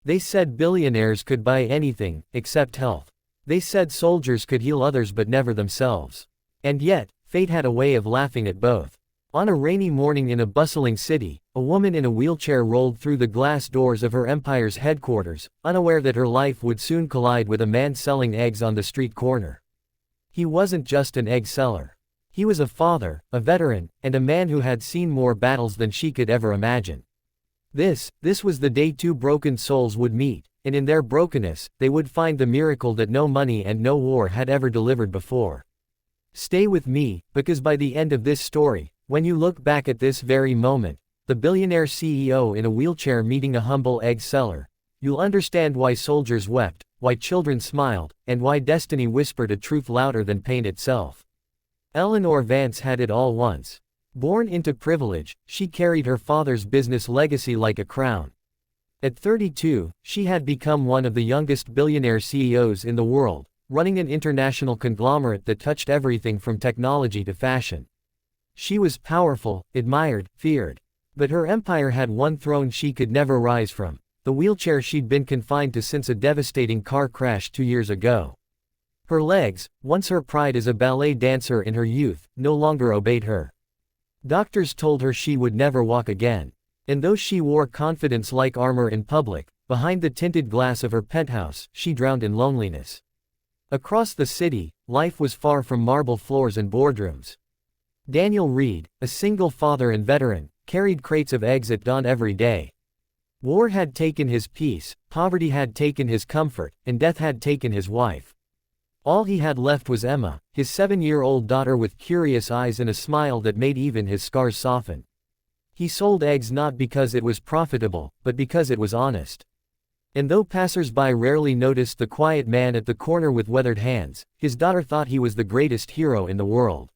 They said billionaires could buy anything, except health. They said soldiers could heal others but never themselves. And yet, fate had a way of laughing at both. On a rainy morning in a bustling city, a woman in a wheelchair rolled through the glass doors of her empire's headquarters, unaware that her life would soon collide with a man selling eggs on the street corner. He wasn't just an egg seller. He was a father, a veteran, and a man who had seen more battles than she could ever imagine. This was the day two broken souls would meet, and in their brokenness, they would find the miracle that no money and no war had ever delivered before. Stay with me, because by the end of this story, when you look back at this very moment, the billionaire CEO in a wheelchair meeting a humble egg seller, you'll understand why soldiers wept, why children smiled, and why destiny whispered a truth louder than pain itself. Eleanor Vance had it all once. Born into privilege, she carried her father's business legacy like a crown. At 32, she had become one of the youngest billionaire CEOs in the world, running an international conglomerate that touched everything from technology to fashion. She was powerful, admired, feared. But her empire had one throne she could never rise from, the wheelchair she'd been confined to since a devastating car crash 2 years ago. Her legs, once her pride as a ballet dancer in her youth, no longer obeyed her. Doctors told her she would never walk again. And though she wore confidence like armor in public, behind the tinted glass of her penthouse, she drowned in loneliness. Across the city, life was far from marble floors and boardrooms. Daniel Reed, a single father and veteran, carried crates of eggs at dawn every day. War had taken his peace, poverty had taken his comfort, and death had taken his wife. All he had left was Emma, his 7-year-old daughter with curious eyes and a smile that made even his scars soften. He sold eggs not because it was profitable, but because it was honest. And though passers-by rarely noticed the quiet man at the corner with weathered hands, his daughter thought he was the greatest hero in the world.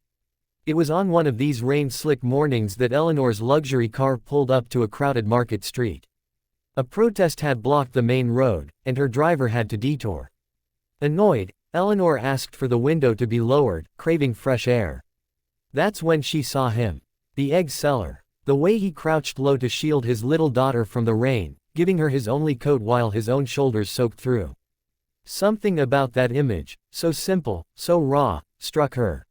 It was on one of these rain-slick mornings that Eleanor's luxury car pulled up to a crowded market street. A protest had blocked the main road, and her driver had to detour. Annoyed, Eleanor asked for the window to be lowered, craving fresh air. That's when she saw him. The egg seller. The way he crouched low to shield his little daughter from the rain, giving her his only coat while his own shoulders soaked through. Something about that image, so simple, so raw, struck her.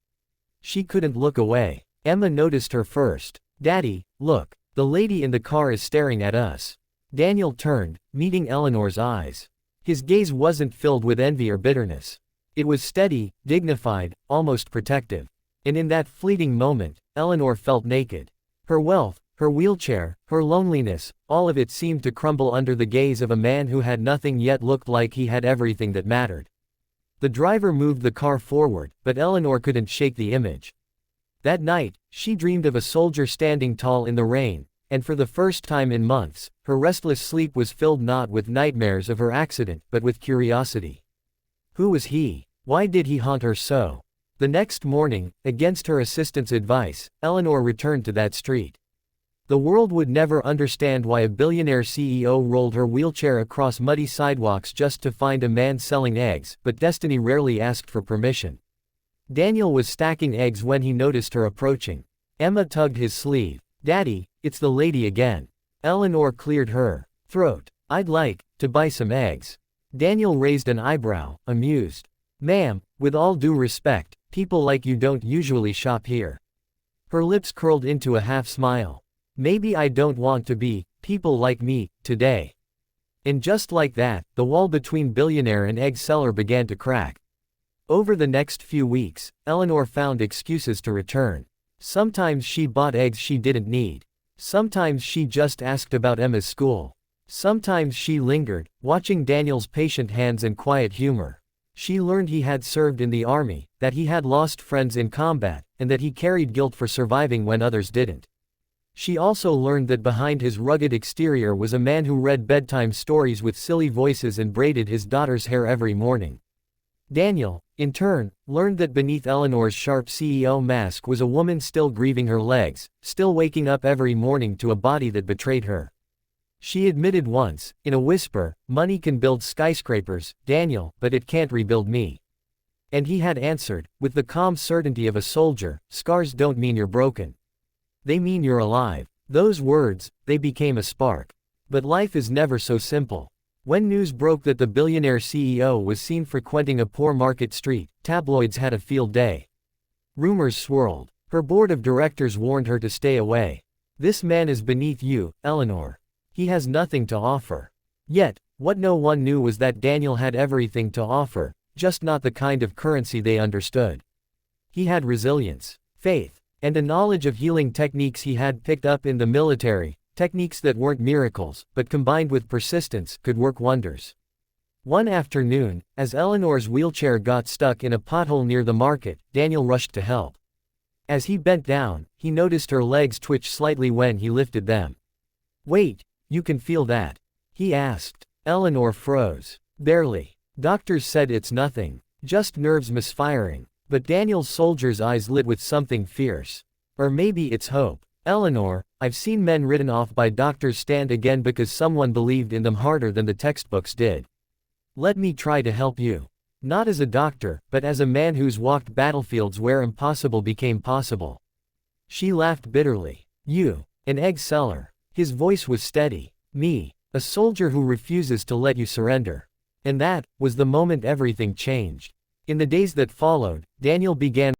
She couldn't look away. Emma noticed her first. "Daddy, look, the lady in the car is staring at us." Daniel turned, meeting Eleanor's eyes. His gaze wasn't filled with envy or bitterness. It was steady, dignified, almost protective. And in that fleeting moment, Eleanor felt naked. Her wealth, her wheelchair, her loneliness, all of it seemed to crumble under the gaze of a man who had nothing yet looked like he had everything that mattered. The driver moved the car forward, but Eleanor couldn't shake the image. That night, she dreamed of a soldier standing tall in the rain, and for the first time in months, her restless sleep was filled not with nightmares of her accident, but with curiosity. Who was he? Why did he haunt her so? The next morning, against her assistant's advice, Eleanor returned to that street. The world would never understand why a billionaire CEO rolled her wheelchair across muddy sidewalks just to find a man selling eggs, but destiny rarely asked for permission. Daniel was stacking eggs when he noticed her approaching. Emma tugged his sleeve. "Daddy, it's the lady again." Eleanor cleared her throat. "I'd like to buy some eggs." Daniel raised an eyebrow, amused. "Ma'am, with all due respect, people like you don't usually shop here." Her lips curled into a half smile. "Maybe I don't want to be, people like me, today." And just like that, the wall between billionaire and egg seller began to crack. Over the next few weeks, Eleanor found excuses to return. Sometimes she bought eggs she didn't need. Sometimes she just asked about Emma's school. Sometimes she lingered, watching Daniel's patient hands and quiet humor. She learned he had served in the army, that he had lost friends in combat, and that he carried guilt for surviving when others didn't. She also learned that behind his rugged exterior was a man who read bedtime stories with silly voices and braided his daughter's hair every morning. Daniel, in turn, learned that beneath Eleanor's sharp CEO mask was a woman still grieving her legs, still waking up every morning to a body that betrayed her. She admitted once, in a whisper, "Money can build skyscrapers, Daniel, but it can't rebuild me." And he had answered, with the calm certainty of a soldier, "Scars don't mean you're broken. They mean you're alive." Those words, they became a spark. But life is never so simple. When news broke that the billionaire CEO was seen frequenting a poor market street, tabloids had a field day. Rumors swirled. Her board of directors warned her to stay away. This man is beneath you, Eleanor. He has nothing to offer. Yet, what no one knew was that Daniel had everything to offer, just not the kind of currency they understood. He had resilience, faith, and a knowledge of healing techniques he had picked up in the military, techniques that weren't miracles, but combined with persistence, could work wonders. One afternoon, as Eleanor's wheelchair got stuck in a pothole near the market, Daniel rushed to help. As he bent down, he noticed her legs twitch slightly when he lifted them. "Wait, you can feel that?" he asked. Eleanor froze. "Barely. Doctors said it's nothing. Just nerves misfiring." But Daniel's soldier's eyes lit with something fierce. "Or maybe it's hope. Eleanor, I've seen men written off by doctors stand again because someone believed in them harder than the textbooks did. Let me try to help you. Not as a doctor, but as a man who's walked battlefields where impossible became possible." She laughed bitterly. "You, an egg seller." His voice was steady. "Me, a soldier who refuses to let you surrender." And that was the moment everything changed. In the days that followed, Daniel began